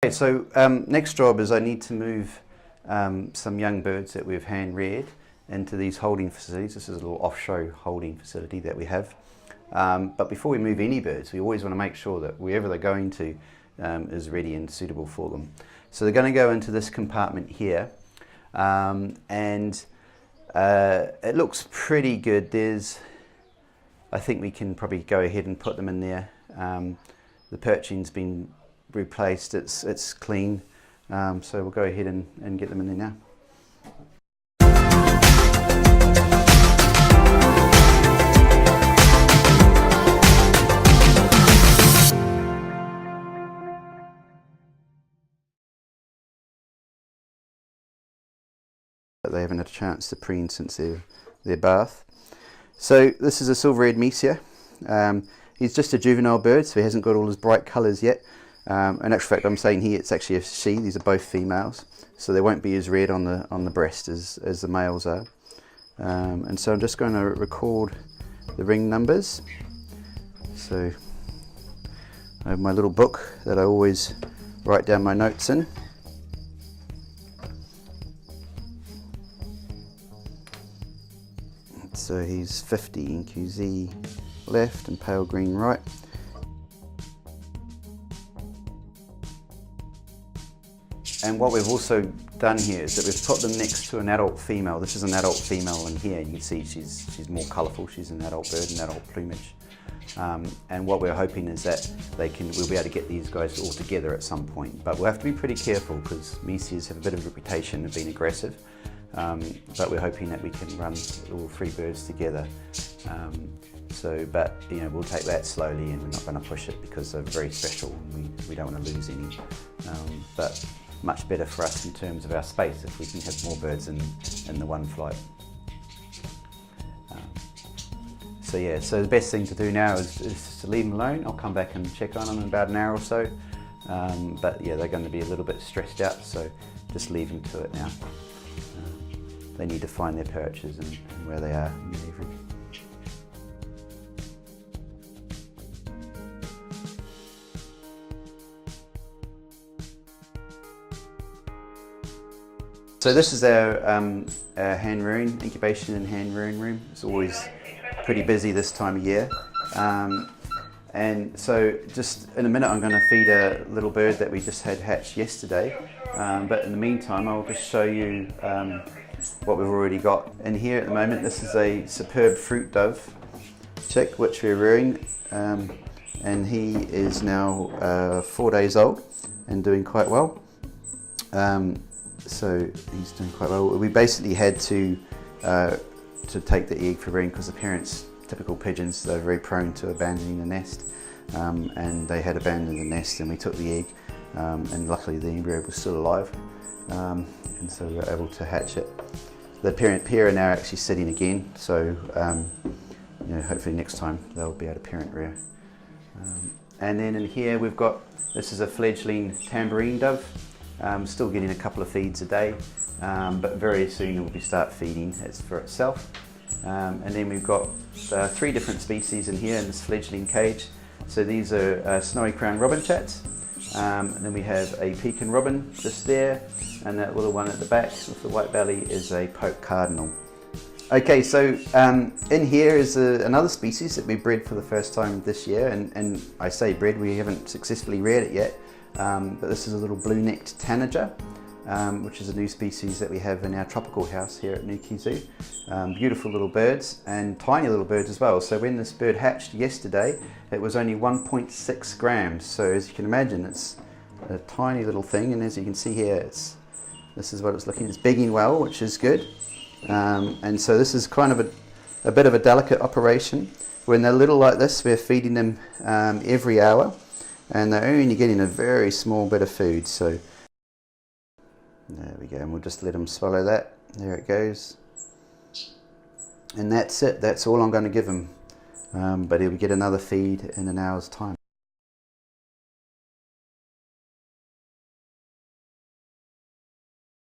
Okay, so next job is I need to move some young birds that we've hand reared into these holding facilities. This is a little off-show holding facility that we have. But before we move any birds, we always want to make sure that wherever they're going to is ready and suitable for them. So they're going to go into this compartment here, and it looks pretty good. I think we can probably go ahead and put them in there. The perching's been replaced, it's clean, so we'll go ahead and get them in there now. They haven't had a chance to preen since their bath. So this is a Silvery Meteor. He's just a juvenile bird, so he hasn't got all his bright colours yet. In actual fact, I'm saying here it's actually a she. These are both females, so they won't be as red on the breast as the males are. And so I'm just going to record the ring numbers. So I have my little book that I always write down my notes in. So he's 50 NQZ left and pale green right. And what we've also done here is that we've put them next to an adult female. This is an adult female in here. You can see she's more colourful. She's an adult bird, an adult plumage. And what we're hoping is that we'll be able to get these guys all together at some point. But we'll have to be pretty careful because meteors have a bit of a reputation of being aggressive. But we're hoping that we can run all three birds together. But you know, we'll take that slowly, and we're not going to push it because they're very special. We don't want to lose any. But much better for us in terms of our space if we can have more birds in the one flight. So yeah, so the best thing to do now is to leave them alone. I'll come back and check on them in about an hour or so. But yeah, they're going to be a little bit stressed out, so just leave them to it now. They need to find their perches and where they are in the evening. So this is our hand rearing, incubation and hand rearing room. It's always pretty busy this time of year. And so just in a minute I'm going to feed a little bird that we just had hatched yesterday. But in the meantime I'll just show you what we've already got in here at the moment. This is a superb fruit dove chick which we're rearing, and he is now 4 days old and doing quite well. So he's doing quite well. We basically had to take the egg for rearing because the parents, typical pigeons, they're very prone to abandoning the nest, and they had abandoned the nest, and we took the egg, and luckily the embryo was still alive, and so we were able to hatch it. The parent pair are now actually sitting again, so you know, hopefully next time they'll be able to parent rear. And then in here we've got, this is a fledgling Tambourine dove. Still getting a couple of feeds a day, but very soon it will start feeding for itself. And then we've got 3 different species in here in this fledgling cage. So these are snowy crowned robin chats, and then we have a pekin robin just there, and that little one at the back with the white belly is a Polk Cardinal. Okay, so in here is another species that we bred for the first time this year, and I say bred, we haven't successfully reared it yet. But this is a little blue-necked Tanager, which is a new species that we have in our tropical house here at Newquay Zoo. Beautiful little birds, and tiny little birds as well. So when this bird hatched yesterday, it was only 1.6 grams. So as you can imagine, it's a tiny little thing, and as you can see here, this is what it's looking. It's begging well, which is good. And so this is kind of a bit of a delicate operation. When they're little like this, we're feeding them every hour. And they're only getting a very small bit of food, so there we go, and we'll just let them swallow that. There it goes, and that's it. That's all I'm going to give him, but he'll get another feed in an hour's time.